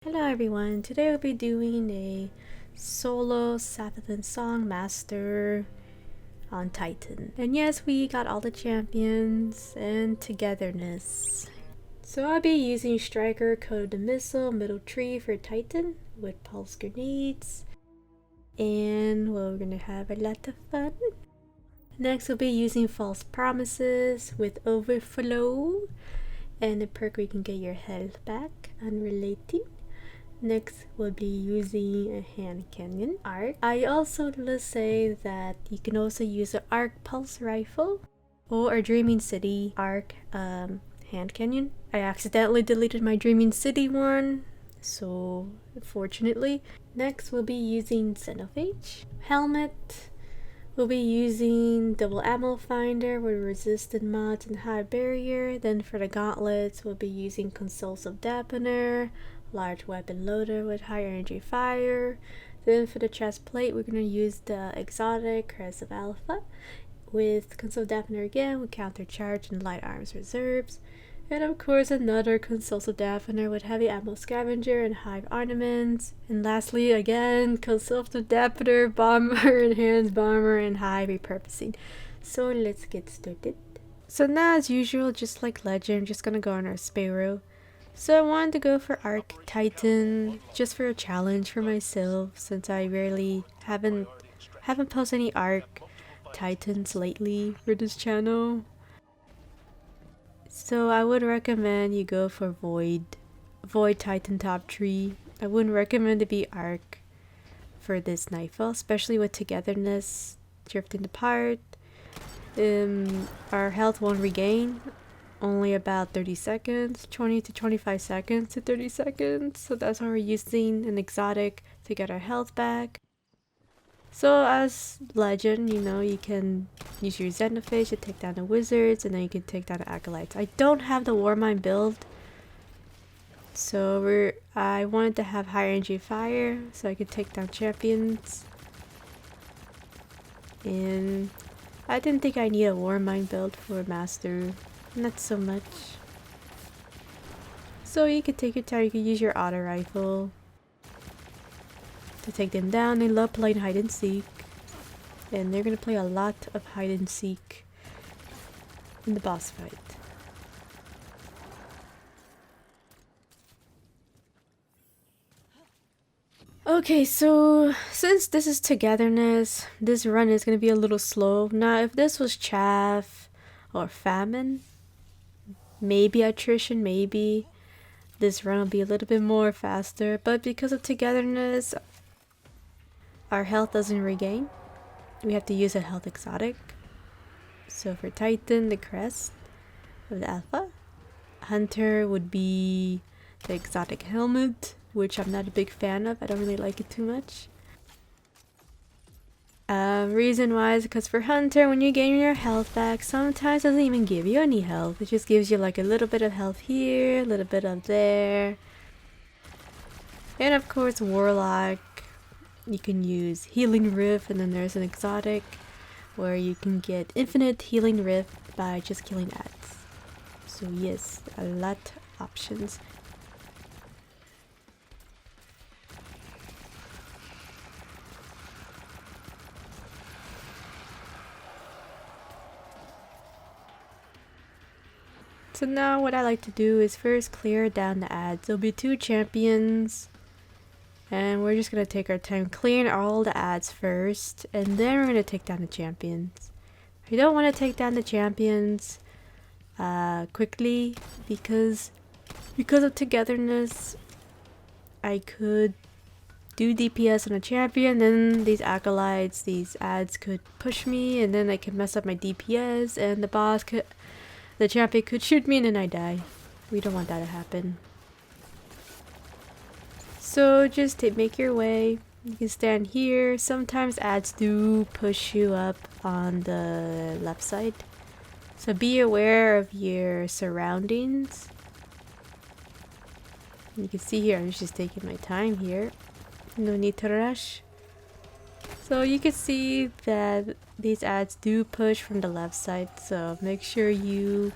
Hello everyone, today we'll be doing a solo Savathun song master on Titan. And yes, we got all the champions and Togetherness. So I'll be using Striker, Code of the Missile, Middle Tree for Titan with Pulse Grenades. And well, we're gonna have a lot of fun. Next we'll be using False Promises with Overflow and a perk where you can get your health back, unrelated. Next, we'll be using a hand cannon arc. I also let's say that you can also use an arc pulse rifle or a Dreaming City arc hand cannon. I accidentally deleted my Dreaming City one, so unfortunately. Next, we'll be using Xenophage helmet. We'll be using double ammo finder with resistant mods and high barrier. Then for the gauntlets, we'll be using concussive dampener, large weapon loader with high energy fire. Then for the chest plate, we're going to use the exotic Crest of Alpha with concussive dampener again with counter charge and light arms reserves. And of course another concussive dampener with heavy ammo scavenger and hive ornaments. And lastly again concussive dampener, bomber, enhanced bomber, and hive repurposing. So let's get started. So now as usual, just like Legend, I'm just gonna go on our Sparrow. So I wanted to go for Arc Titan just for a challenge for myself, since I rarely haven't posted any Arc Titans lately for this channel. So I would recommend you go for Void Titan top 3. I wouldn't recommend to be Arc for this Nightfall, especially with Togetherness drifting apart. Our health won't regain, only about 30 seconds, 20 to 25 seconds to 30 seconds. So that's why we're using an exotic to get our health back. So as Legend, you know, you can use your Xenophage to take down the wizards, and then you can take down the acolytes. I don't have the Warmind build, so I wanted to have higher energy fire so I could take down champions. And I didn't think I need a Warmind build for master, not so much. So you could take your time, you could use your auto rifle to take them down. They love playing hide and seek, and they're gonna play a lot of hide and seek in the boss fight. Okay, so since this is Togetherness, this run is gonna be a little slow. Now if this was chaff or famine, maybe attrition, maybe this run will be a little bit more faster, but because of Togetherness, our health doesn't regain. We have to use a health exotic. So for Titan, the Crest of the Alpha. Hunter would be the exotic helmet, which I'm not a big fan of. I don't really like it too much. Reason why is because for Hunter, when you gain your health back, sometimes it doesn't even give you any health. It just gives you like a little bit of health here, a little bit of there. And of course Warlock, you can use Healing Rift, and then there's an exotic where you can get infinite Healing Rift by just killing ads. So yes, a lot of options. So now what I like to do is first clear down the ads. There'll be 2 champions, and we're just gonna take our time clearing all the ads first, and then we're gonna take down the champions. I don't want to take down the champions quickly because of Togetherness. I could do DPS on a champion, then these acolytes, these ads could push me, and then I could mess up my DPS, and the champion could shoot me, and then I die. We don't want that to happen. So just make your way. You can stand here. Sometimes ads do push you up on the left side, so be aware of your surroundings. You can see here, I'm just taking my time here. No need to rush. So you can see that these ads do push from the left side, so make sure you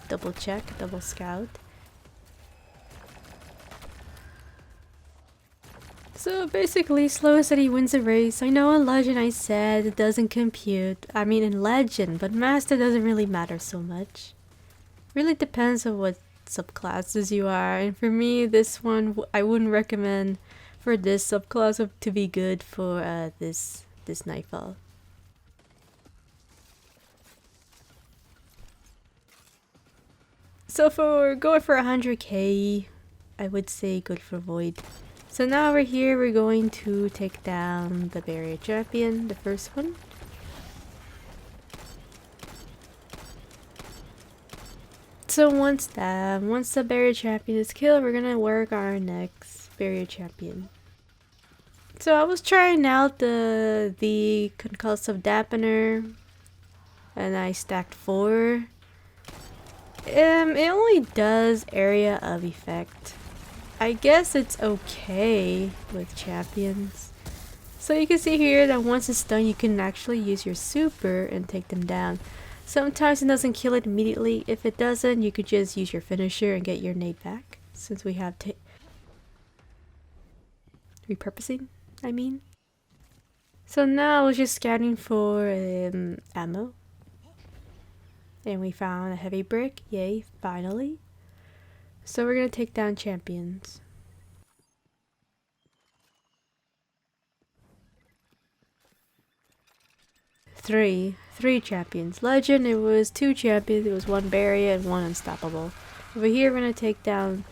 double check, double scout. So basically, slow city wins the race. I know in Legend I said it doesn't compute. I mean in Legend, but Master doesn't really matter so much. Really depends on what subclasses you are. And for me, this one I wouldn't recommend for this subclass to be good for this Nightfall. So for going for 100k, I would say good for Void. So now we're here, we're going to take down the barrier champion, the first one. So once the barrier champion is killed, we're gonna work our next barrier champion. So I was trying out the concussive dampener, and I stacked 4. It only does area of effect. I guess it's okay with champions. So you can see here that once it's done, you can actually use your super and take them down. Sometimes it doesn't kill it immediately. If it doesn't, you could just use your finisher and get your nade back. Since we have repurposing, I mean. So now I was just scanning for ammo. And we found a heavy brick. Yay, finally. So we're gonna take down champions. Three champions. Legend, it was 2 champions. It was 1 barrier and 1 unstoppable. Over here, we're gonna take down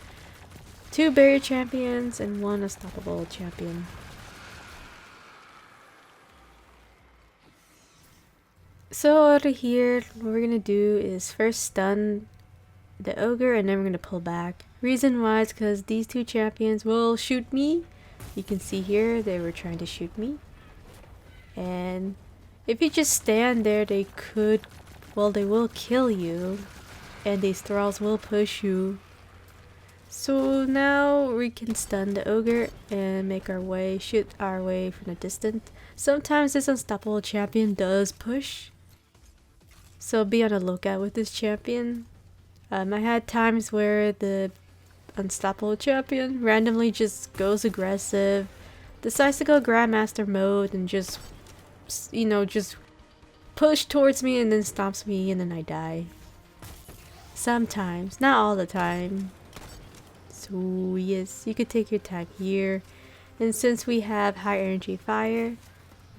2 barrier champions and 1 unstoppable champion. So over here, what we're gonna do is first stun the ogre and then we're gonna pull back. Reason why is because these 2 champions will shoot me. You can see here they were trying to shoot me. And if you just stand there, they will kill you. And these thralls will push you. So now we can stun the ogre and shoot our way from a distance. Sometimes this unstoppable champion does push. So be on the lookout with this champion. I had times where the unstoppable champion randomly just goes aggressive, decides to go Grandmaster mode and just push towards me and then stops me and then I die. Sometimes, not all the time. So yes, you could take your time here. And since we have high energy fire,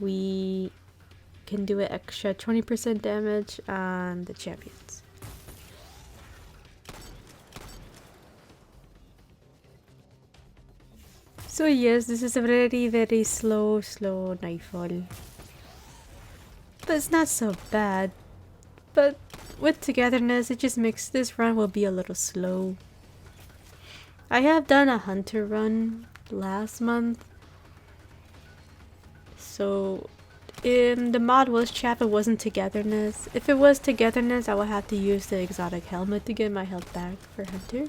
we can do an extra 20% damage on the champions. So yes, this is a very slow Nightfall. But it's not so bad. But with Togetherness, it just makes this run will be a little slow. I have done a hunter run last month. So the mod was chaff, it wasn't Togetherness. If it was Togetherness, I would have to use the exotic helmet to get my health back for hunter.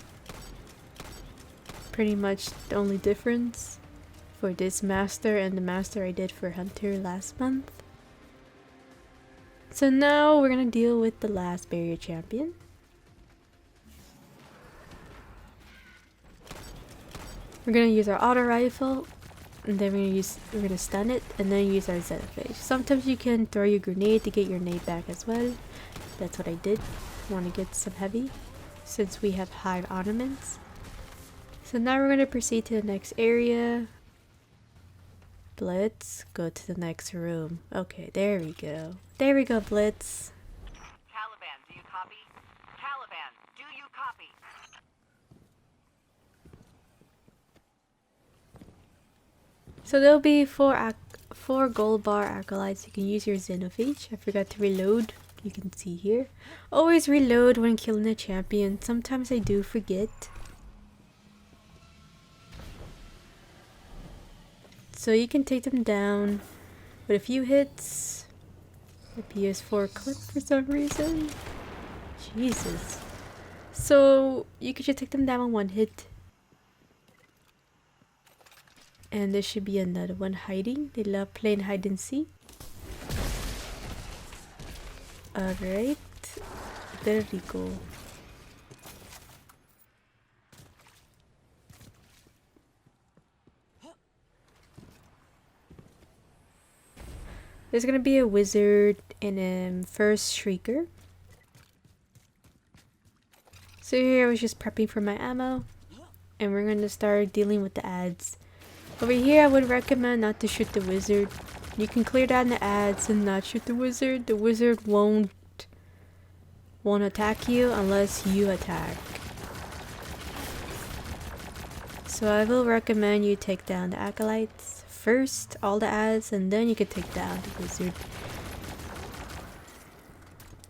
Pretty much the only difference for this master and the master I did for hunter last month. So now we're gonna deal with the last barrier champion. We're gonna use our auto rifle, and then we're gonna stun it, and then use our Xenophage. Sometimes you can throw your grenade to get your nade back as well. That's what I did. I want to get some heavy, since we have high ornaments. So now we're gonna proceed to the next area. Blitz, go to the next room. Okay, there we go. There we go, Blitz. Caliban, do you copy? Caliban, do you copy? So there'll be four gold bar acolytes. You can use your Xenophage. I forgot to reload. You can see here. Always reload when killing a champion. Sometimes I do forget. So you can take them down with a few hits. The PS4 clip for some reason. Jesus. So you could just take them down with 1 hit. And there should be another one hiding. They love playing hide and seek. Alright. There we go. There's gonna be a wizard and a first Shrieker. So here I was just prepping for my ammo. And we're gonna start dealing with the ads. Over here I would recommend not to shoot the wizard. You can clear down the ads and not shoot the wizard. The wizard won't attack you unless you attack. So I will recommend you take down the acolytes first, all the ads, and then you can take down the wizard.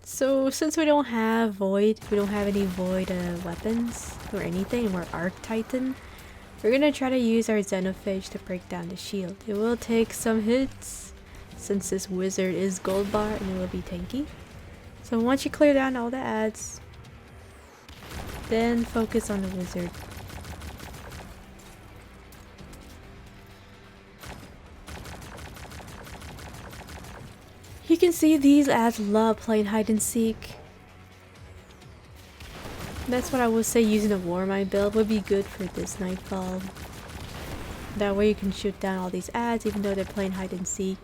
So since we don't have void, we don't have any void weapons or anything, and we're Arc Titan, we're gonna try to use our Xenophage to break down the shield. It will take some hits since this wizard is gold bar and it will be tanky. So once you clear down all the ads, then focus on the wizard. You can see these ads love playing hide and seek. That's what I would say using a Warmind build would be good for this Nightfall. That way you can shoot down all these ads even though they're playing hide and seek.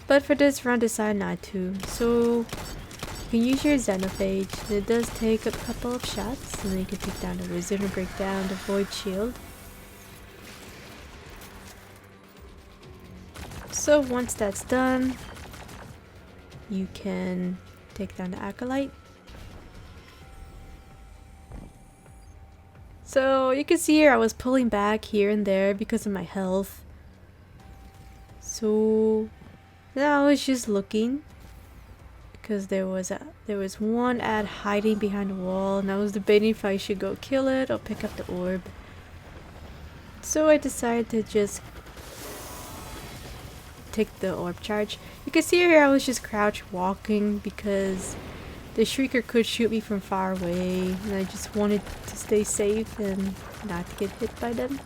But for this run, decide not to. So you can use your Xenophage. It does take a couple of shots, and then you can take down the wizard and break down the void shield. So once that's done, you can take down the acolyte. So you can see here I was pulling back here and there because of my health. So now I was just looking because there was one ad hiding behind the wall, and I was debating if I should go kill it or pick up the orb. So I decided to just take the orb charge. You can see here I was just crouch walking because the Shrieker could shoot me from far away, and I just wanted to stay safe and not get hit by them.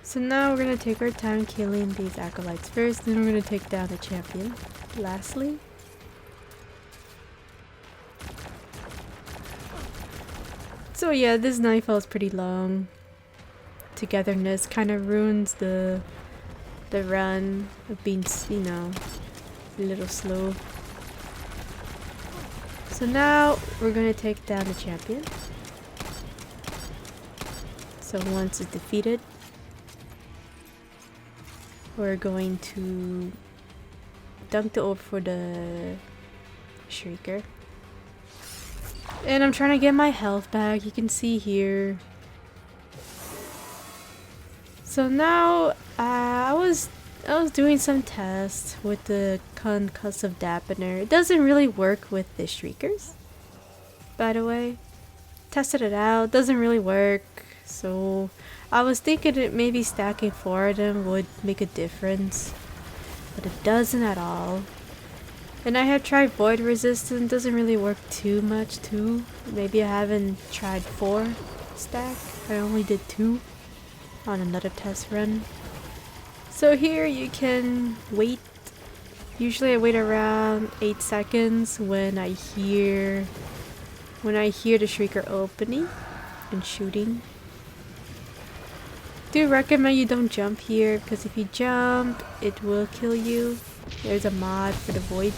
So now we're gonna take our time killing these acolytes first, then we're gonna take down the champion lastly. So yeah, this Nightfall is pretty long. Togetherness kind of ruins the run of being, you know, a little slow. So now we're gonna take down the champion. So once it's defeated, we're going to dunk the orb for the Shrieker. And I'm trying to get my health back, you can see here. So now I was doing some tests with the concussive dampener. It doesn't really work with the Shriekers, by the way. Tested it out, doesn't really work. So I was thinking that maybe stacking 4 of them would make a difference, but it doesn't at all. And I have tried void resistance, doesn't really work too much too. Maybe I haven't tried 4 stack, I only did 2 on another test run. So here you can wait. Usually I wait around 8 seconds when I hear the Shrieker opening and shooting. Do recommend you don't jump here, because if you jump it will kill you. There's a mod for the void.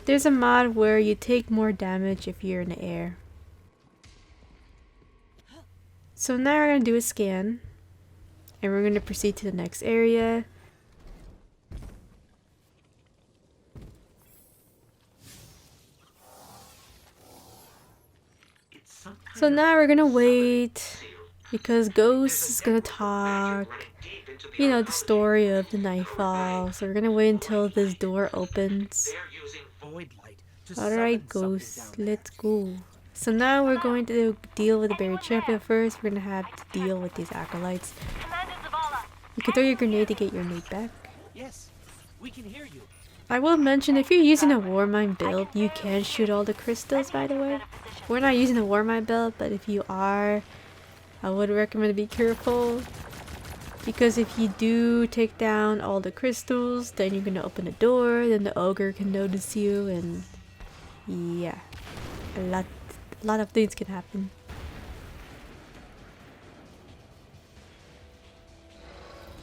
There's a mod where you take more damage if you're in the air. So now we're going to do a scan, and we're going to proceed to the next area. So now we're going to wait, because Ghost is going to talk, you know, the story of the Nightfall. So we're going to wait until this door opens. Alright Ghost, let's go. So now we're going to deal with the buried champion first. We're going to have to deal with these acolytes. You can throw your grenade to get your nade back. Yes, we can hear you. I will mention, if you're using a Warmind build, you can shoot all the crystals, by the way. We're not using a Warmind build, but if you are, I would recommend to be careful. Because if you do take down all the crystals, then you're going to open the door, then the ogre can notice you, and yeah, a lot of things can happen.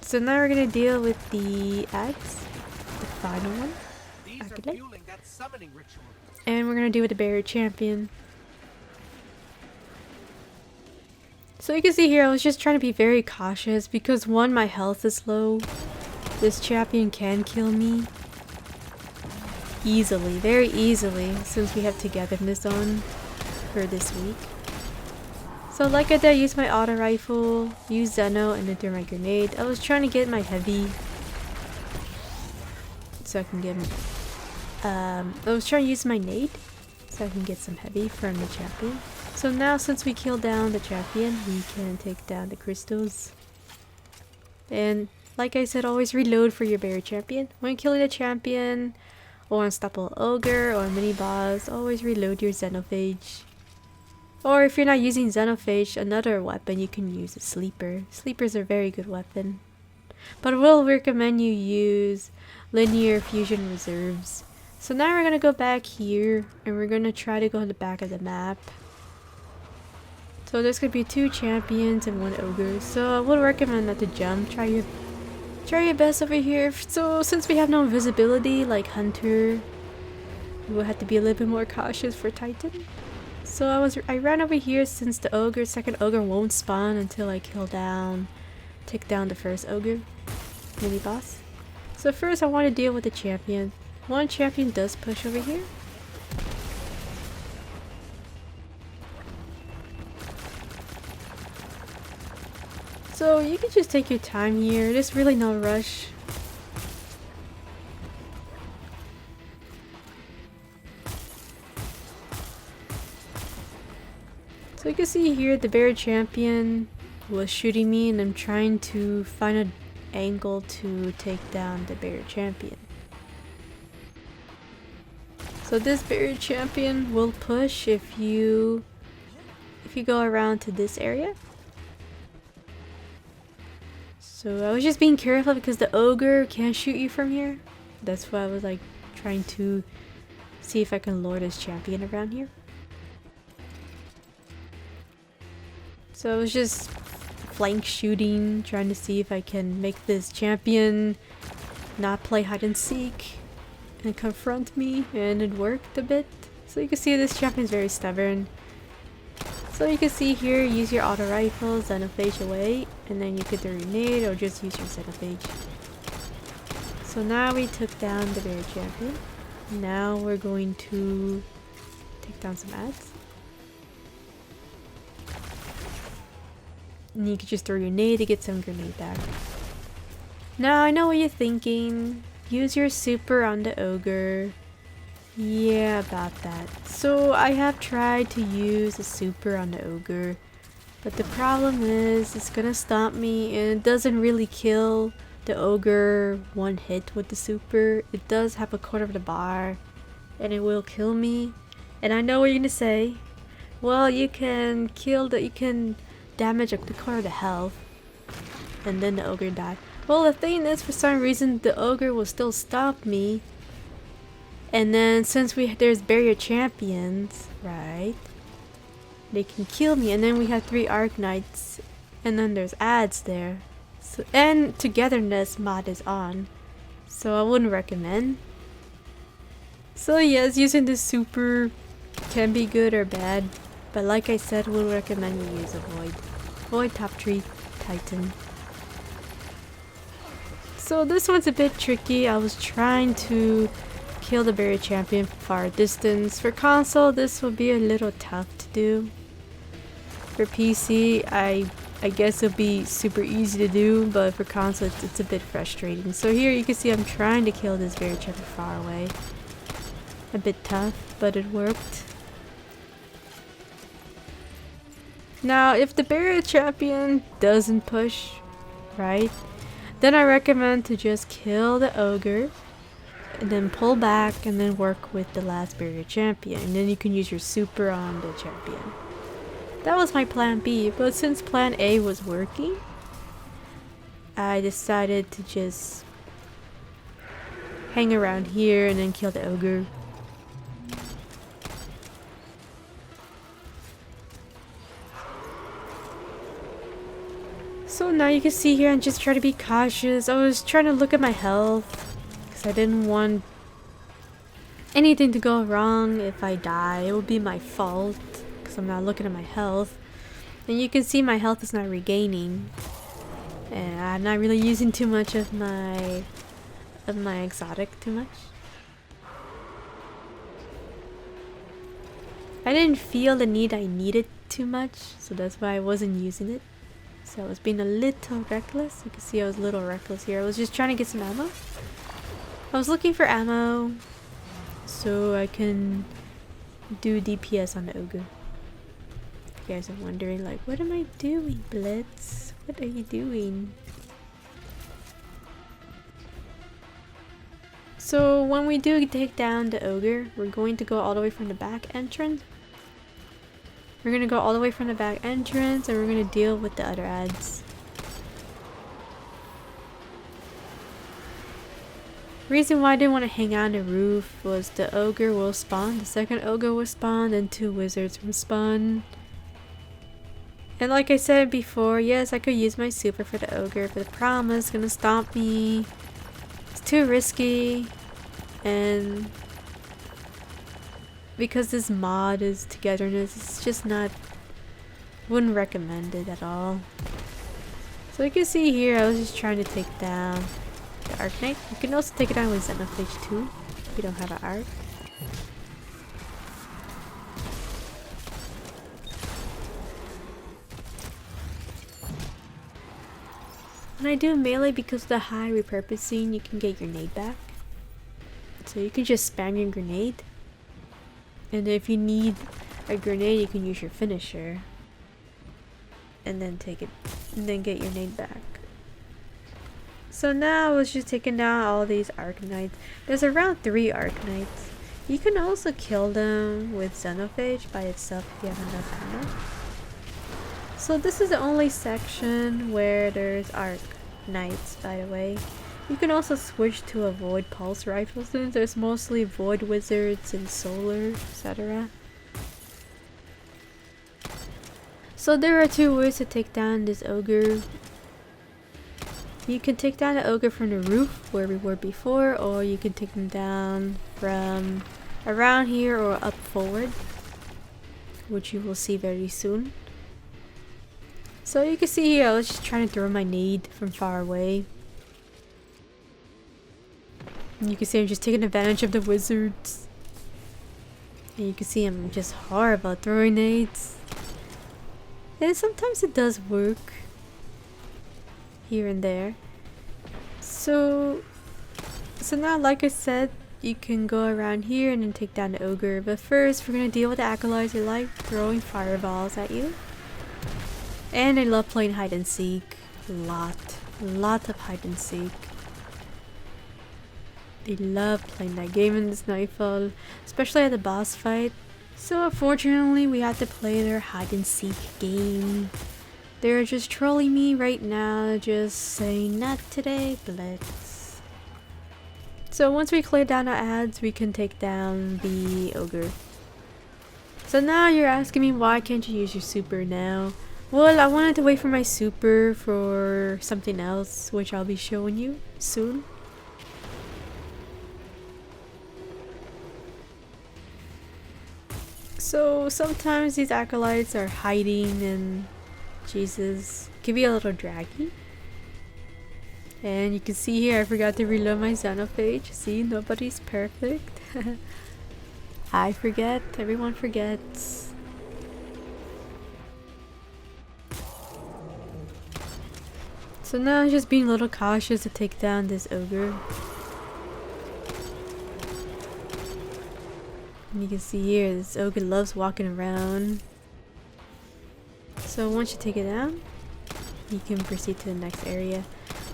So now we're gonna deal with the ads, the final one. These are Activate. fueling that summoning ritual. And we're gonna deal with the barrier champion. So you can see here, I was just trying to be very cautious because one, my health is low. This champion can kill me easily, very easily, since we have Togetherness on for this week. So like I did, I used my auto rifle, used Xeno, and then threw my grenade. I was trying to get my heavy so I can get I was trying to use my nade so I can get some heavy from the champion. So now since we killed down the champion, we can take down the crystals. And like I said, always reload for your barrier champion. When killing a champion, or unstoppable ogre, or mini boss, always reload your Xenophage. Or if you're not using Xenophage, another weapon you can use is Sleeper. Sleepers are a very good weapon. But I will recommend you use linear fusion reserves. So now we're gonna go back here, and we're gonna try to go to the back of the map. So there's gonna be 2 champions and 1 ogre. So I would recommend not to jump. Try your best over here. So since we have no invisibility like Hunter, we will have to be a little bit more cautious for Titan. So I ran over here since the second ogre won't spawn until I take down the first ogre, mini boss. So first I want to deal with the champion. One champion does push over here. So you can just take your time here, there's really no rush. So you can see here the barrier champion was shooting me and I'm trying to find an angle to take down the barrier champion. So this barrier champion will push if you go around to this area. So I was just being careful because the ogre can't shoot you from here. That's why I was like trying to see if I can lure this champion around here. So I was just flank shooting, trying to see if I can make this champion not play hide and seek and confront me, and it worked a bit. So you can see this champion is very stubborn. So you can see here, use your auto rifle, Xenophage away, and then you could do a grenade or just use your Xenophage. So now we took down the barrier champion. Now we're going to take down some ads. And you could just throw your nade to get some grenade back. Now I know what you're thinking. Use your super on the ogre. Yeah, about that. So I have tried to use a super on the ogre, but the problem is it's gonna stomp me and it doesn't really kill the ogre one hit with the super. It does have a quarter of the bar and it will kill me. And I know what you're gonna say. Well, you can damage the quarter of the health and then the ogre died. Well, the thing is, for some reason the ogre will still stop me. And then since there's barrier champions, right? They can kill me, and then we have 3 Arknights, and then there's ads there. So, and Togetherness mod is on, so I wouldn't recommend. So yes, using this super can be good or bad, but like I said, we'll recommend you use a Void. Void top 3 Titan. So this one's a bit tricky. I was trying to kill the barrier champion from far distance. For console, this will be a little tough to do. For PC, I guess it'll be super easy to do, but for console, it's a bit frustrating. So here you can see I'm trying to kill this barrier champion far away. A bit tough, but it worked. Now, if the barrier champion doesn't push, right, then I recommend to just kill the ogre and then pull back and then work with the last barrier champion, and then you can use your super on the champion. That was my plan B, but since plan A was working, I decided to just hang around here and then kill the ogre. So now you can see here I'm just trying to be cautious. I was trying to look at my health because I didn't want anything to go wrong. If I die, it would be my fault because I'm not looking at my health. And you can see my health is not regaining. And I'm not really using too much of my exotic too much. I didn't feel the need I needed too much, so that's why I wasn't using it. So I was being a little reckless. You can see I was a little reckless here. I was just trying to get some ammo. I was looking for ammo so I can do DPS on the ogre. You guys are wondering, like, what am I doing, Blitz? What are you doing? So when we do take down the ogre, we're going to go all the way from the back entrance. We're going to go all the way from the back entrance and we're going to deal with the other ads. Reason why I didn't want to hang out on the roof was the ogre will spawn, the second ogre will spawn, and 2 wizards will spawn. And like I said before, yes, I could use my super for the ogre, but the problem is gonna stomp me. It's too risky, and because this mod is Togetherness, it's just not, wouldn't recommend it at all. So you can see here, I was just trying to take down the Arc Knight. You can also take it down with Xenophage too, if you don't have an Arc. When I do melee, because of the high repurposing, you can get your nade back. So you can just spam your grenade. And if you need a grenade, you can use your finisher. And then take it, and then get your nade back. So now I was just taking down all these Arc Knights. There's around 3 Arc Knights. You can also kill them with Xenophage by itself if you have enough ammo. So this is the only section where there's Arc Knights, by the way. You can also switch to avoid pulse rifles since there's mostly void wizards and solar, etc. So there are 2 ways to take down this ogre. You can take down the ogre from the roof where we were before, or you can take them down from around here or up forward, which you will see very soon. So you can see here I was just trying to throw my nade from far away. And you can see I'm just taking advantage of the wizards. And you can see I'm just horrible at throwing nades. And sometimes it does work. Here and there. So now, like I said, you can go around here and then take down the ogre. But first, we're gonna deal with the acolytes who like throwing fireballs at you. And they love playing hide and seek. A lot of hide and seek. They love playing that game in this Nightfall, especially at the boss fight. So unfortunately, we had to play their hide and seek game. They're just trolling me right now, just saying not today, Blitz. So once we clear down our ads, we can take down the ogre. So now you're asking me, why can't you use your super now? Well, I wanted to wait for my super for something else, which I'll be showing you soon. So sometimes these acolytes are hiding and Jesus, can be a little draggy. And you can see here I forgot to reload my Xenophage. See, nobody's perfect. I forget, everyone forgets. So now I'm just being a little cautious to take down this ogre. And you can see here, this ogre loves walking around. So once you take it down, you can proceed to the next area.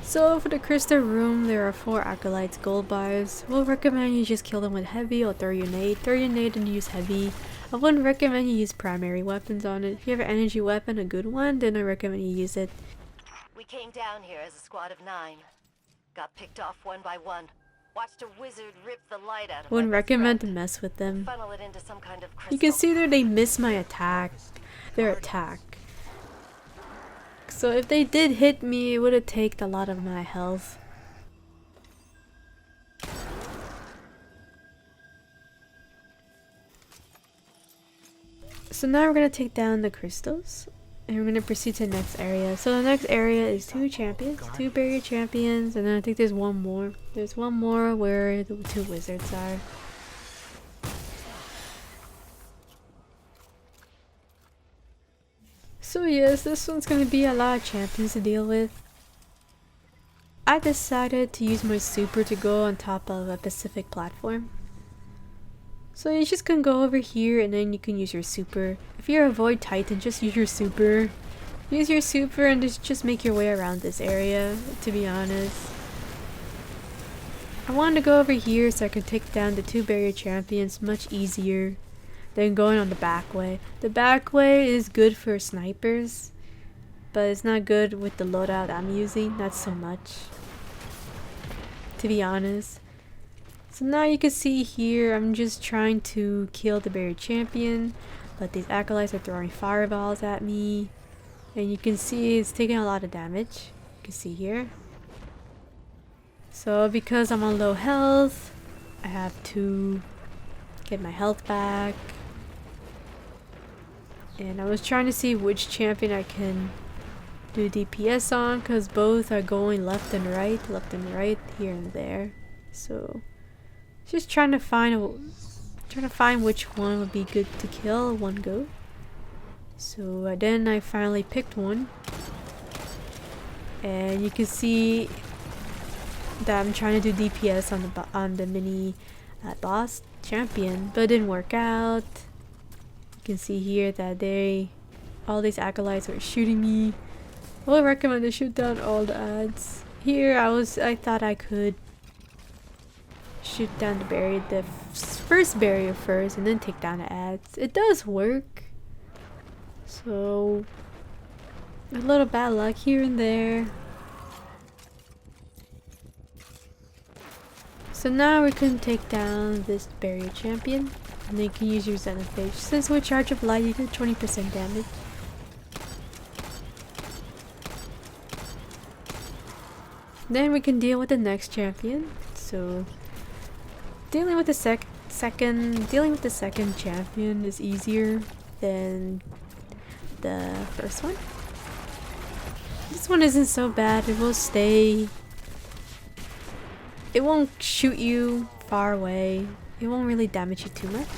So for the crystal room, there are 4 acolytes gold bars. We'll recommend you just kill them with heavy or throw your nade. Throw your nade and use heavy. I wouldn't recommend you use primary weapons on it. If you have an energy weapon, a good one, then I recommend you use it. We came down here as a squad of 9. Got picked off one by one. Watched a wizard rip the light out of my Wouldn't best recommend to friend. mess with them. Funnel it into some kind of You can crystal. see there they miss my attack. Their attack. So if they did hit me, it would have taken a lot of my health. So now we're gonna take down the crystals. And we're gonna proceed to the next area. So the next area is 2 champions, 2 barrier champions, and then I think there's one more. There's one more where the 2 wizards are. So yes, this one's gonna be a lot of champions to deal with. I decided to use my super to go on top of a Pacific platform. So you just can go over here and then you can use your super. If you're a Void Titan, just use your super. Use your super and just make your way around this area, to be honest. I wanted to go over here so I could take down the 2 barrier champions much easier than going on the back way. The back way is good for snipers, but it's not good with the loadout I'm using, not so much, to be honest. So now you can see here, I'm just trying to kill the barrier champion, but these acolytes are throwing fireballs at me. And you can see it's taking a lot of damage. You can see here. So because I'm on low health, I have to get my health back. And I was trying to see which champion I can do DPS on, because both are going left and right, here and there. So just trying to find which one would be good to kill one go. So then I finally picked one, and you can see that I'm trying to do DPS on the mini boss champion, but it didn't work out. You can see here that all these acolytes were shooting me. I would recommend to shoot down all the ads. Here I thought I could shoot down the first barrier first and then take down the ads. It does work. So a little bad luck here and there. So now we can take down this barrier champion, and then you can use your Xenophage. Since with Charge of Light you get 20% damage. Then we can deal with the next champion. So dealing with the second champion is easier than the first one. This one isn't so bad. It will stay. It won't shoot you far away. It won't really damage you too much.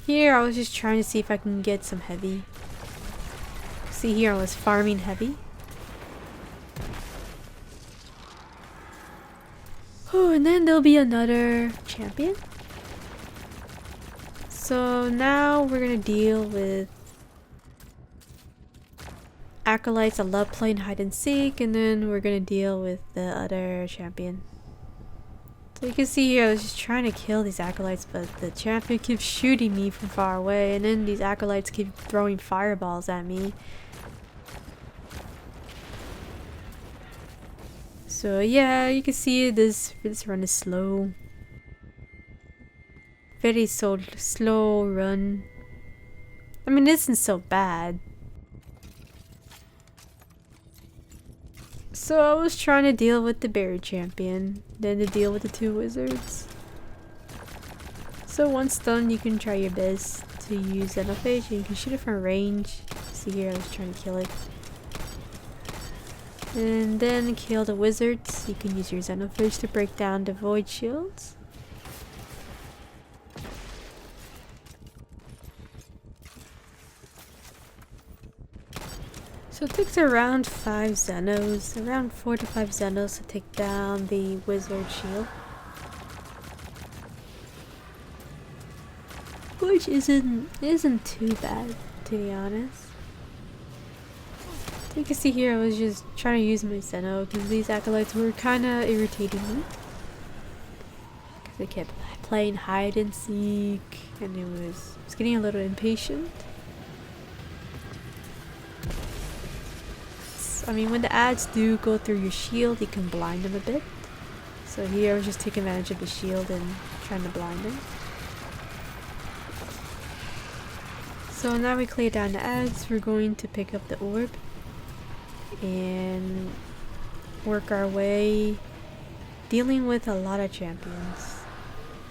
Here I was just trying to see if I can get some heavy. See here I was farming heavy. Oh, and then there'll be another champion. So now we're gonna deal with acolytes that love playing hide and seek, and then we're gonna deal with the other champion. So you can see here I was just trying to kill these acolytes, but the champion keeps shooting me from far away, and then these acolytes keep throwing fireballs at me. So yeah, you can see this run is slow. Very slow run. I mean, it isn't so bad. So I was trying to deal with the barrier champion, then to deal with the 2 wizards. So once done, you can try your best to use Xenophage, and you can shoot it from range. See here, I was trying to kill it. And then kill the wizards. You can use your Xenophage to break down the void shields. So it takes around 5 Xenos, around 4 to 5 Xenos to take down the wizard shield. Which isn't too bad, to be honest. So you can see here I was just trying to use my Xeno because these acolytes were kinda irritating me. Because they kept playing hide and seek, and I was getting a little impatient. I mean, when the ads do go through your shield, you can blind them a bit. So here I was just taking advantage of the shield and trying to blind them. So now we clear down the ads, we're going to pick up the orb and work our way dealing with a lot of champions.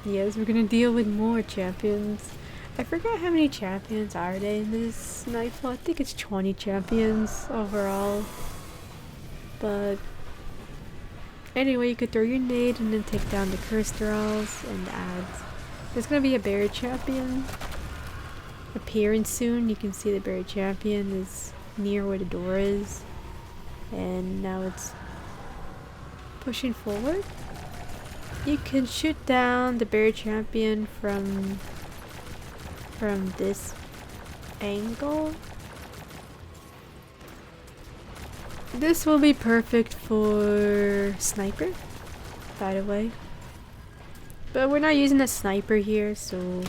Yes, we're gonna deal with more champions. I forgot how many champions are there in this Nightfall. I think it's 20 champions overall. But anyway, you could throw your nade and then take down the Crest and the ads. There's gonna be a buried champion appearing soon. You can see the buried champion is near where the door is. And now it's pushing forward. You can shoot down the buried champion from this angle. This will be perfect for sniper, by the way. But we're not using a sniper here, so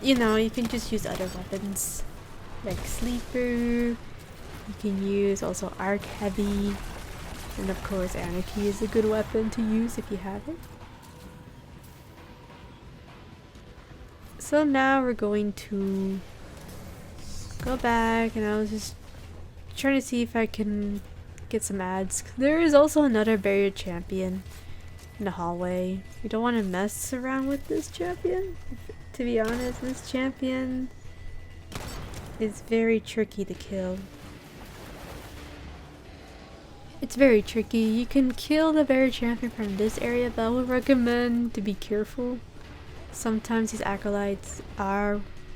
you know, you can just use other weapons like sleeper. You can use also arc heavy, and of course Anarchy is a good weapon to use if you have it. So now we're going to go back, and I was just trying to see if I can get some ads. There is also another buried champion in the hallway. You don't want to mess around with this champion. To be honest, this champion is very tricky to kill. It's very tricky. You can kill the buried champion from this area, but I would recommend to be careful. Sometimes these acolytes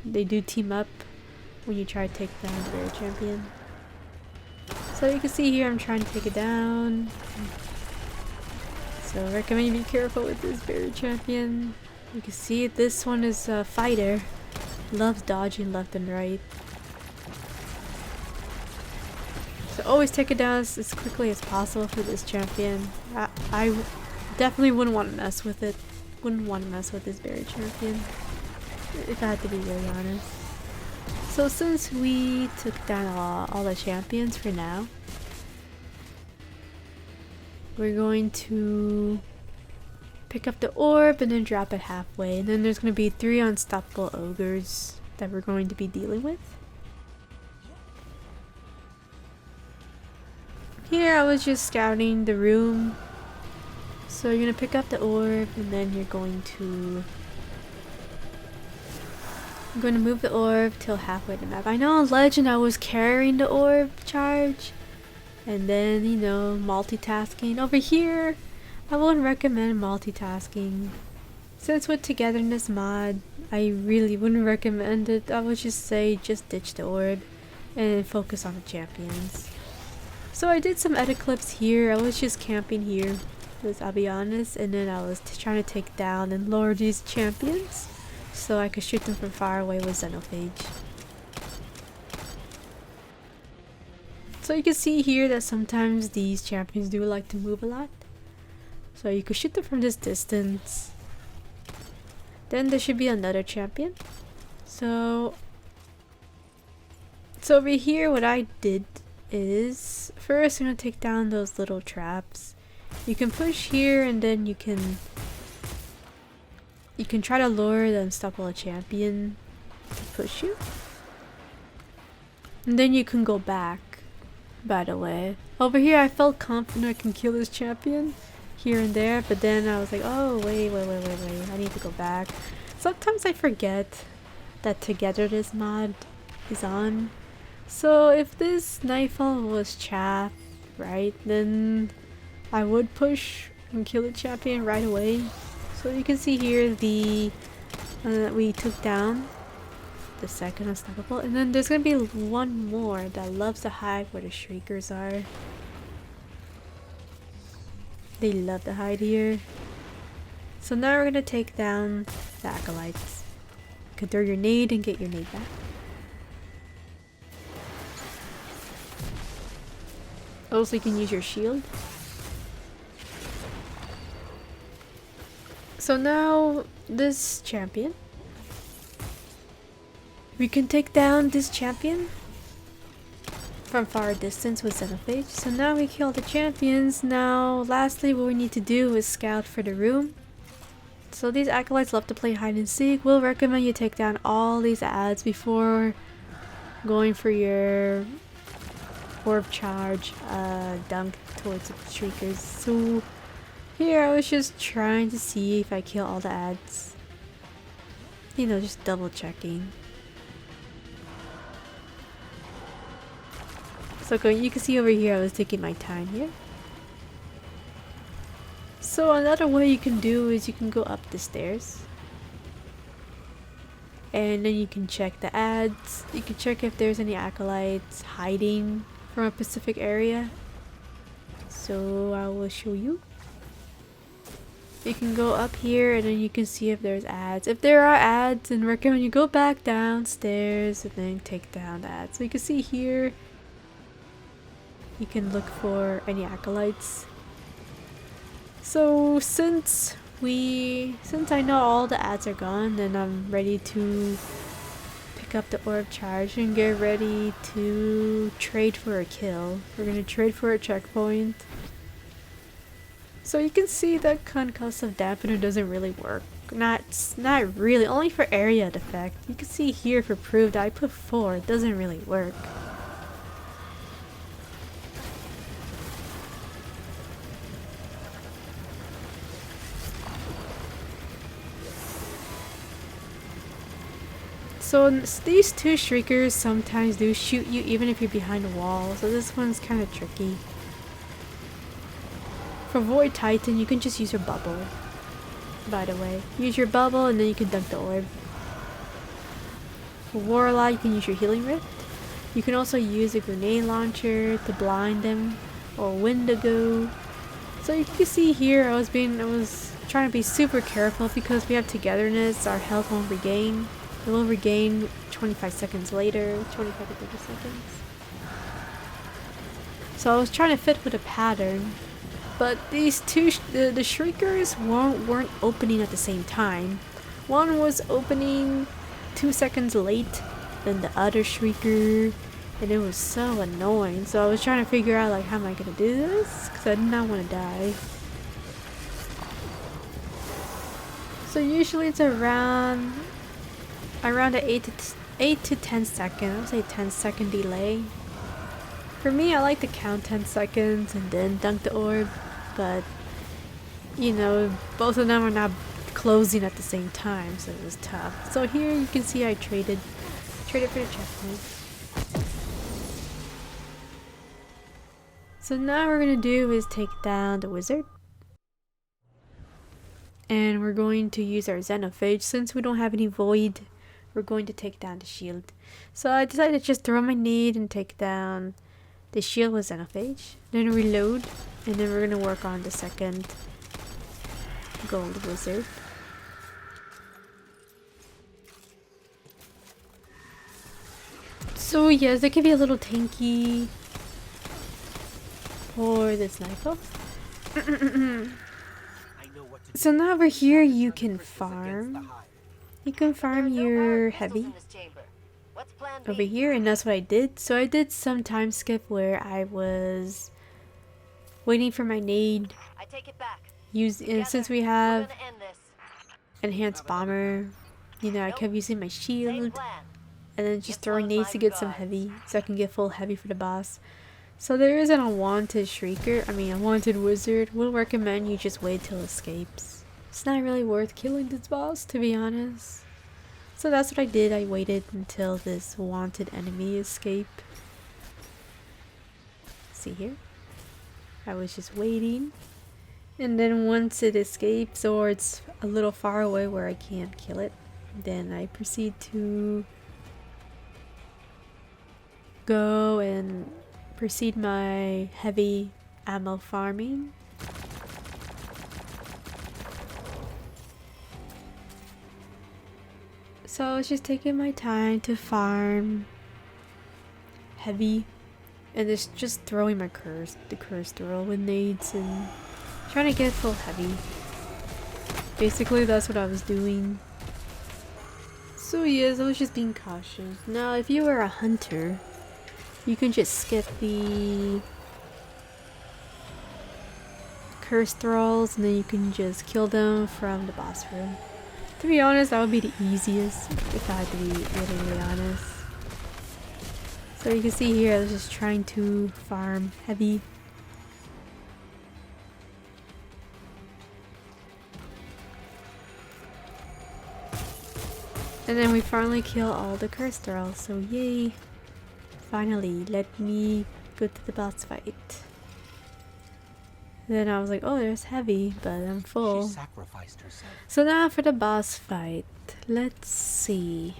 they do team up when you try to take down the buried champion. So you can see here I'm trying to take it down. So I recommend you be careful with this buried champion. You can see this one is a fighter. Loves dodging left and right. So always take it down as quickly as possible for this champion. I definitely wouldn't want to mess with it. Wouldn't want to mess with this buried champion, if I had to be really honest. So since we took down all the champions for now, we're going to pick up the orb and then drop it halfway. And then there's going to be 3 unstoppable ogres that we're going to be dealing with. Here I was just scouting the room. So you're going to pick up the orb and then you're going to move the orb till halfway the map. I know on Legend I was carrying the orb charge and then, you know, multitasking. Over here I wouldn't recommend multitasking. Since with Togetherness mod, I really wouldn't recommend it. I would just say just ditch the orb and focus on the champions. So I did some edit clips here. I was just camping here, I'll be honest, and then I was trying to take down and lure these champions so I could shoot them from far away with Xenophage. So you can see here that sometimes these champions do like to move a lot. So you could shoot them from this distance. Then there should be another champion. So over here what I did is first I'm gonna take down those little traps. You can push here and then you can try to lure the unstoppable champion to push you. And then you can go back, by the way. Over here I felt confident I can kill this champion here and there, but then I was like, oh wait, I need to go back. Sometimes I forget that Togetherness mod is on. So if this Nightfall was chaff, right, then I would push and kill the champion right away. So you can see here we took down the second unstoppable, and then there's gonna be one more that loves to hide where the Shriekers are. They love to hide here. So now we're gonna take down the acolytes. You can throw your nade and get your nade back. Also, you can use your shield. So now this champion, we can take down this champion from far distance with Xenophage. So now we kill the champions. Now lastly what we need to do is scout for the room. So these acolytes love to play hide and seek. We'll recommend you take down all these ads before going for your orb charge dunk towards the Shriekers. So here I was just trying to see if I kill all the ads. You know, just double checking. So you can see over here I was taking my time here. So another way you can do is you can go up the stairs. And then you can check the ads. You can check if there's any acolytes hiding from a specific area. So I will show you. You can go up here and then you can see if there's ads. If there are ads, then recommend you go back downstairs and then take down the ads. So you can see here, you can look for any acolytes. So since I know all the ads are gone, then I'm ready to pick up the orb charge and get ready to trade for a kill. We're gonna trade for a checkpoint. So you can see that concussive dampener doesn't really work. Not really, only for area defect. You can see here for proof that I put 4, it doesn't really work. So these two Shriekers sometimes do shoot you even if you're behind a wall, so this one's kind of tricky. For Void Titan, you can just use your bubble, by the way. Use your bubble and then you can dunk the orb. For Warlock, you can use your healing rift. You can also use a grenade launcher to blind them, or Wendigo. So you can see here I was trying to be super careful because we have Togetherness, our health won't regain. It will regain 25 seconds later, 25 to 30 seconds. So I was trying to fit with a pattern, but these two, the Shriekers weren't opening at the same time. One was opening 2 seconds late than the other Shrieker, and it was so annoying. So I was trying to figure out like, how am I gonna do this? Because I did not want to die. So usually it's around an 8 to 10 second, I would say 10-second delay. For me, I like to count 10 seconds and then dunk the orb, but you know, both of them are not closing at the same time, so it was tough. So here you can see I traded for the checkpoint. So now what we're gonna do is take down the wizard. And we're going to use our Xenophage. Since we don't have any void, we're going to take down the shield. So I decided to just throw my nade and take down the shield with Xenophage. Then reload, and then we're going to work on the second gold wizard. So yes, they can be a little tanky for this Nightfall. So now over here you can farm. You can farm your heavy over here, and that's what I did. So I did some time skip where I was waiting for my nade. And since we have enhanced bomber, you know, I kept using my shield and then just throwing nades to get some heavy so I can get full heavy for the boss. So there is an unwanted unwanted wizard. We'll recommend you just wait till it escapes. It's not really worth killing this boss, to be honest. So that's what I did. I waited until this wanted enemy escaped. See here? I was just waiting. And then once it escapes or it's a little far away where I can't kill it, then I proceed to go and proceed my heavy ammo farming. So I was just taking my time to farm heavy and just throwing my the curse throw with nades and trying to get full heavy. Basically that's what I was doing. So yes, I was just being cautious. Now if you were a hunter, you can just skip the curse thralls, and then you can just kill them from the boss room. To be honest, that would be the easiest if I had to be really honest. So you can see here I was just trying to farm heavy. And then we finally kill all the curse thralls, so yay! Finally, let me go to the boss fight. Then I was like, oh, there's heavy, but I'm full. She sacrificed herself. So now for the boss fight. Let's see.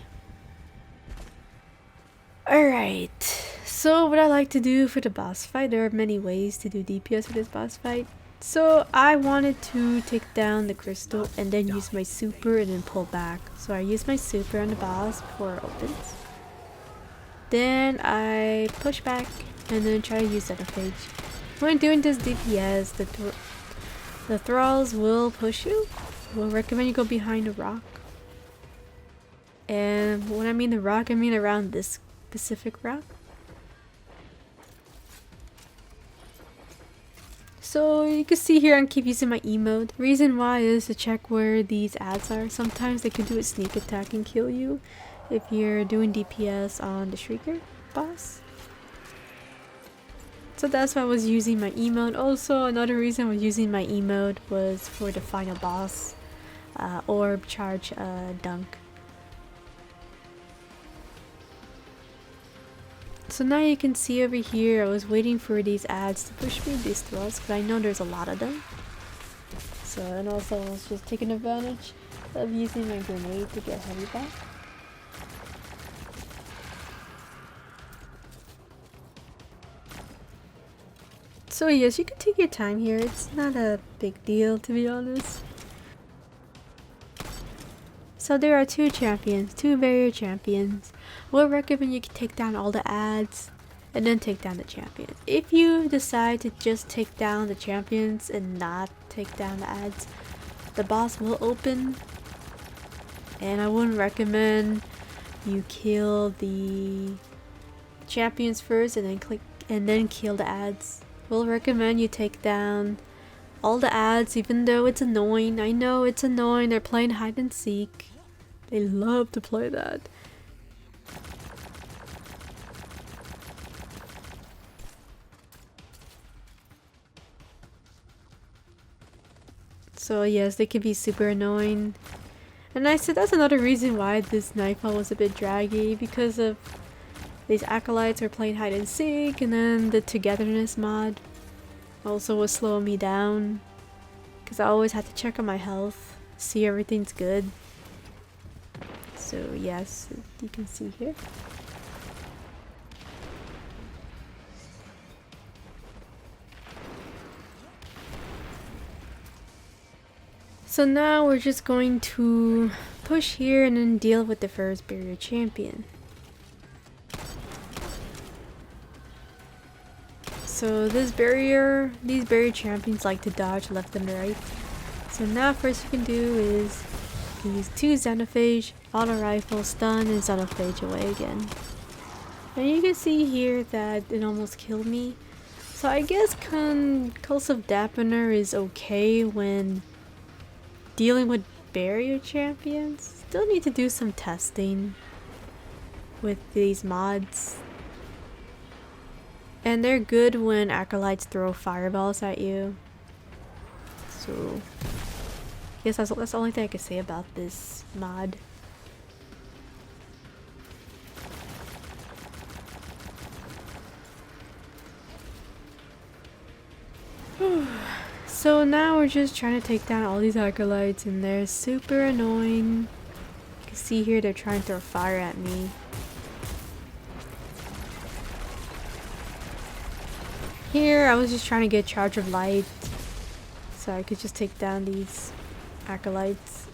Alright, so what I like to do for the boss fight, there are many ways to do DPS for this boss fight. So I wanted to take down the crystal and then use my super and then pull back. So I use my super on the boss before it opens. Then I push back and then try to use Xenophage. When doing this DPS, the thralls will push you. We'll recommend you go behind a rock. And when I mean the rock, I mean around this specific rock. So you can see here I keep using my emote. Reason why is to check where these ads are. Sometimes they can do a sneak attack and kill you if you're doing DPS on the Shrieker boss. So that's why I was using my emote. Also, another reason I was using my emote was for the final boss, orb charge dunk. So now you can see over here, I was waiting for these ads to push me, these thralls, because I know there's a lot of them. So, and also I was just taking advantage of using my grenade to get heavy back. So yes, you can take your time here, it's not a big deal to be honest. So there are two champions, two barrier champions. We'll recommend you can take down all the ads and then take down the champions. If you decide to just take down the champions and not take down the ads, the boss will open. And I wouldn't recommend you kill the champions first and then kill the ads. We'll recommend you take down all the ads, even though it's annoying. I know it's annoying, they're playing hide and seek. They love to play that. So yes, they can be super annoying. And I said that's another reason why this Nightfall was a bit draggy, because of these acolytes are playing hide and seek, and then the Togetherness mod also was slowing me down. Because I always had to check on my health, see everything's good. So yes, you can see here. So now we're just going to push here and then deal with the first barrier champion. So these barrier champions like to dodge left and right. So now first you can do is you can use two Xenophage, auto rifle, stun, and Xenophage away again. And you can see here that it almost killed me. So I guess concussive dampener is okay when dealing with barrier champions. Still need to do some testing with these mods. And they're good when acolytes throw fireballs at you. So I guess that's the only thing I can say about this mod. So now we're just trying to take down all these acolytes and they're super annoying. You can see here they're trying to throw fire at me. Here I was just trying to get charge of light so I could just take down these acolytes.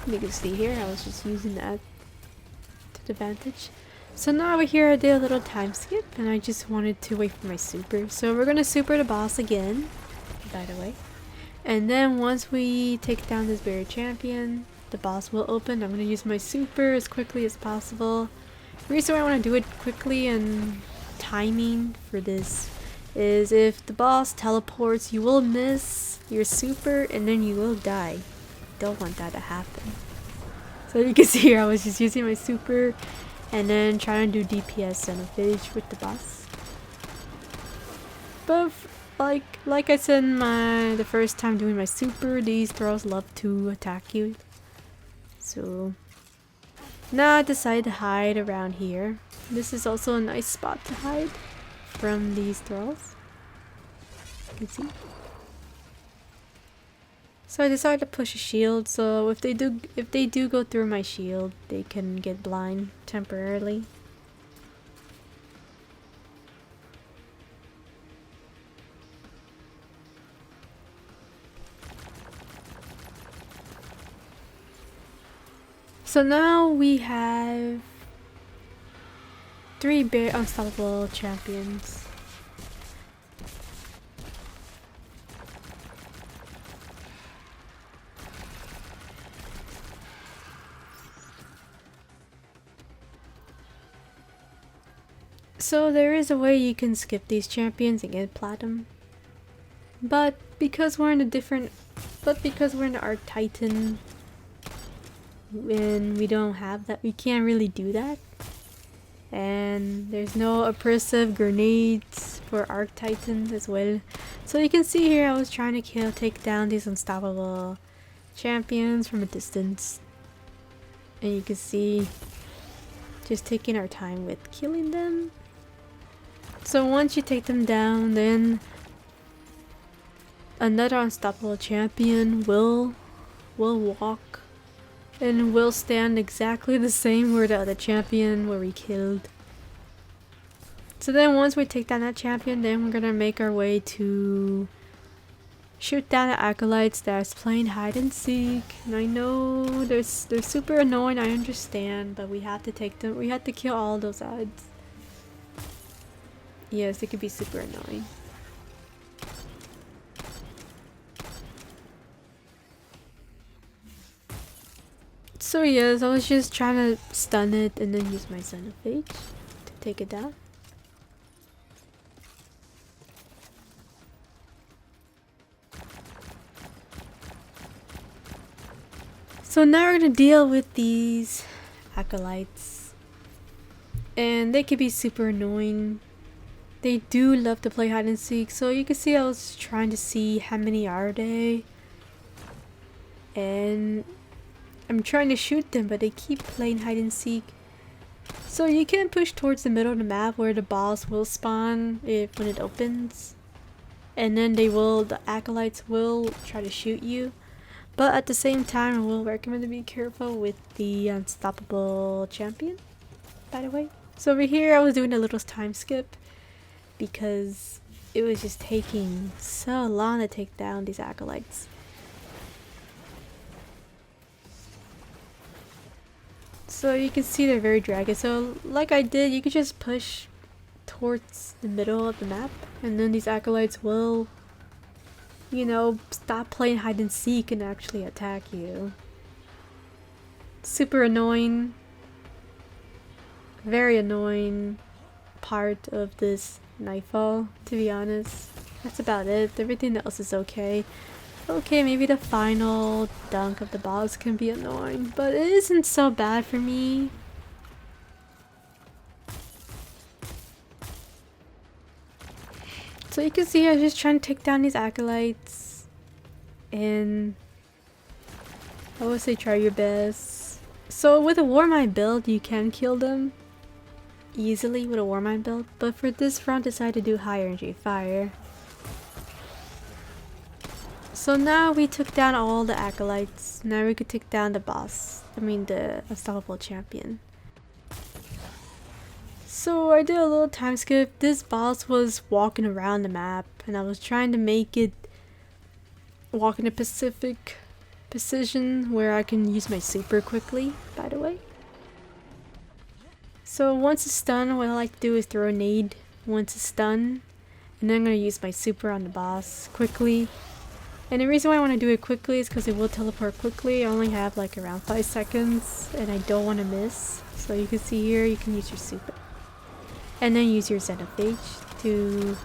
You can see here I was just using that to advantage. So now over here I did a little time skip and I just wanted to wait for my super. So we're gonna super the boss again, by the way. And then once we take down this barrier champion, the boss will open. I'm gonna use my super as quickly as possible. The reason why I want to do it quickly and timing for this is if the boss teleports, you will miss your super and then you will die. Don't want that to happen. So you can see here I was just using my super and then trying to do DPS Xenophage with the boss. But like I said in the first time doing my super, these thralls love to attack you. So now I decided to hide around here. This is also a nice spot to hide from these thralls. You can see. So I decided to push a shield, so if they do go through my shield, they can get blind temporarily. So now we have 3 bare unstoppable champions. So there is a way you can skip these champions and get platinum. But because we're in the Arc Titan and we don't have that, we can't really do that. And there's no oppressive grenades for Arc Titans as well. So you can see here I was trying to take down these unstoppable champions from a distance. And you can see just taking our time with killing them. So once you take them down, then another unstoppable champion will walk and will stand exactly the same where the other champion where we killed. So then once we take down that champion, then we're gonna make our way to shoot down the acolytes that's playing hide and seek. And I know they're super annoying, I understand, but we have to take them. We have to kill all those odds. Yes, it could be super annoying. So yes, I was just trying to stun it and then use my Xenophage to take it down. So now we're gonna deal with these acolytes. And they could be super annoying. They do love to play hide and seek, so you can see I was trying to see how many are they. And I'm trying to shoot them, but they keep playing hide and seek. So you can push towards the middle of the map where the boss will spawn when it opens. And then the acolytes will try to shoot you. But at the same time, I will recommend to be careful with the unstoppable champion, by the way. So over here I was doing a little time skip because it was just taking so long to take down these acolytes. So you can see they're very draggy. So like I did, you can just push towards the middle of the map and then these acolytes will, you know, stop playing hide and seek and actually attack you. Super annoying. Very annoying part of this Nightfall, to be honest. That's about it. Everything else is okay. Okay, maybe the final dunk of the boss can be annoying, but it isn't so bad for me. So you can see I was just trying to take down these acolytes, and I would say try your best. So with a Warmind build, you can kill them easily with a Warmind build, but for this round, I decided to do high energy fire. So now we took down all the acolytes. Now we could take down the boss. I mean the unstoppable champion. So I did a little time skip. This boss was walking around the map and I was trying to make it walk in a specific position where I can use my super quickly, by the way. So once it's done, what I like to do is throw a nade once it's done. And then I'm going to use my super on the boss quickly. And the reason why I want to do it quickly is because it will teleport quickly. I only have like around 5 seconds and I don't want to miss. So you can see here, you can use your super. and then use your Xenophage to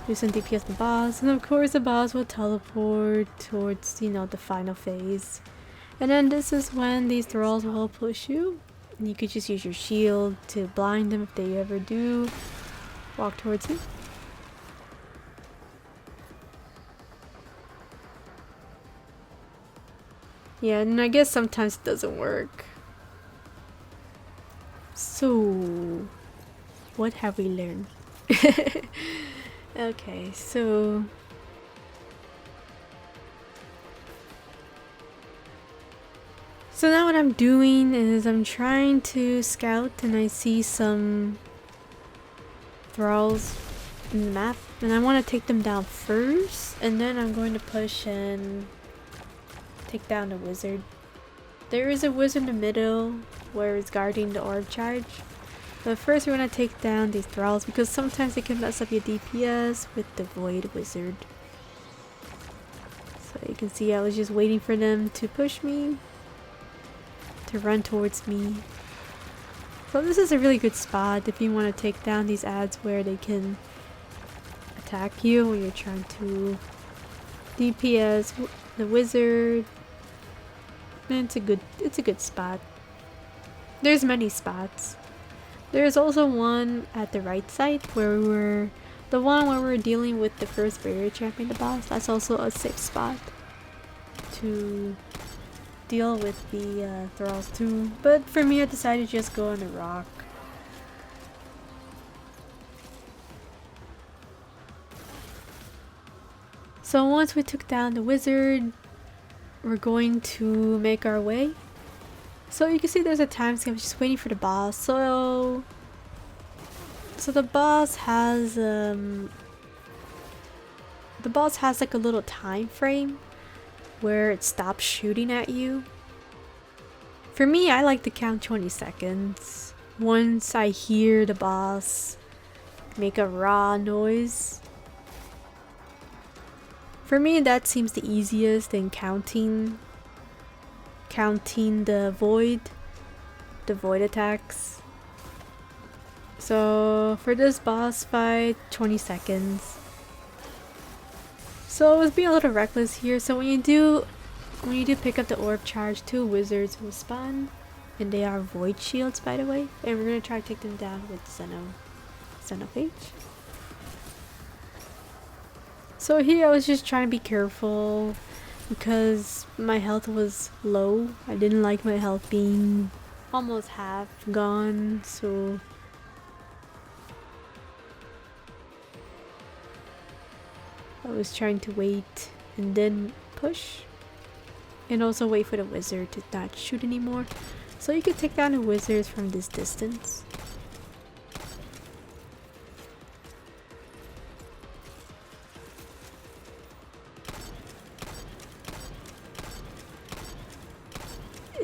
do some DPS on the boss, and of course the boss will teleport towards, you know, the final phase. And then this is when these thralls will push you, and you could just use your shield to blind them if they ever do walk towards you. Yeah, and I guess sometimes it doesn't work. So, what have we learned? Okay, so now what I'm doing is I'm trying to scout, and I see some thralls in the map, and I want to take them down first, and then I'm going to push and take down the wizard. There is a wizard in the middle where it's guarding the orb charge. But first we're going to take down these thralls because sometimes they can mess up your DPS with the void wizard. So you can see I was just waiting for them to push me, to run towards me. So this is a really good spot if you want to take down these ads where they can attack you when you're trying to DPS the wizard. And it's a good spot. There's many spots. There's also one at the right side where the one where we're dealing with the first barrier champion, the boss. That's also a safe spot to deal with the thralls too. But for me, I decided to just go on the rock. So once we took down the wizard, we're going to make our way. So you can see there's a time skip, just waiting for the boss. So the boss has like a little time frame where it stops shooting at you. For me, I like to count 20 seconds. Once I hear the boss make a raw noise. For me, that seems the easiest in counting the void attacks. So for this boss fight, 20 seconds. So I was being a little reckless here. So when you do pick up the orb charge, 2 wizards will spawn, and they are void shields, by the way. And we're gonna try to take them down with Xenophage. So here I was just trying to be careful because my health was low. I didn't like my health being almost half gone, so I was trying to wait and then push, and also wait for the wizard to not shoot anymore. So you can take down the wizards from this distance.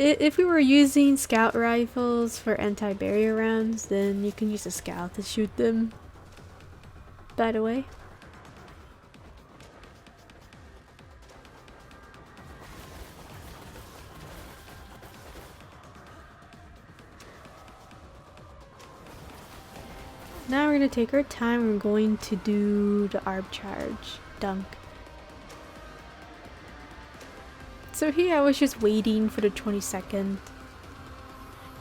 If we were using scout rifles for anti-barrier rounds, then you can use a scout to shoot them, by the way. Now we're going to take our time. We're going to do the orb charge dunk. So here I was just waiting for the 20 second.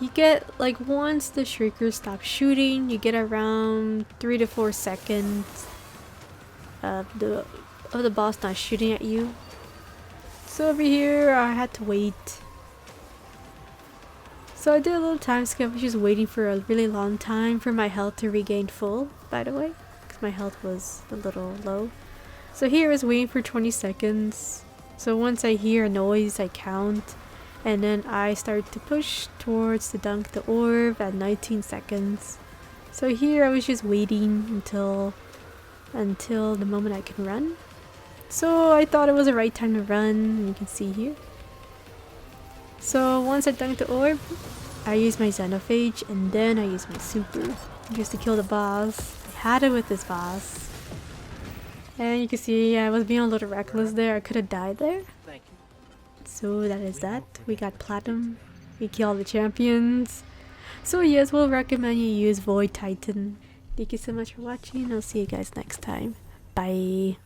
You get, like, once the Shriekers stop shooting, you get around 3 to 4 seconds of the boss not shooting at you. So over here I had to wait. So I did a little time skip, just waiting for a really long time for my health to regain full, by the way, because my health was a little low. So here I was waiting for 20 seconds. So once I hear a noise, I count, and then I start to push towards the dunk the orb at 19 seconds. So here I was just waiting until the moment I can run. So I thought it was the right time to run, and you can see here. So once I dunked the orb, I used my Xenophage, and then I used my super just to kill the boss. I had it with this boss. And you can see I was being a little reckless there. I could have died there. Thank you. So that is that. We got platinum. We killed the champions. So yes, we'll recommend you use Void Titan. Thank you so much for watching. I'll see you guys next time. Bye.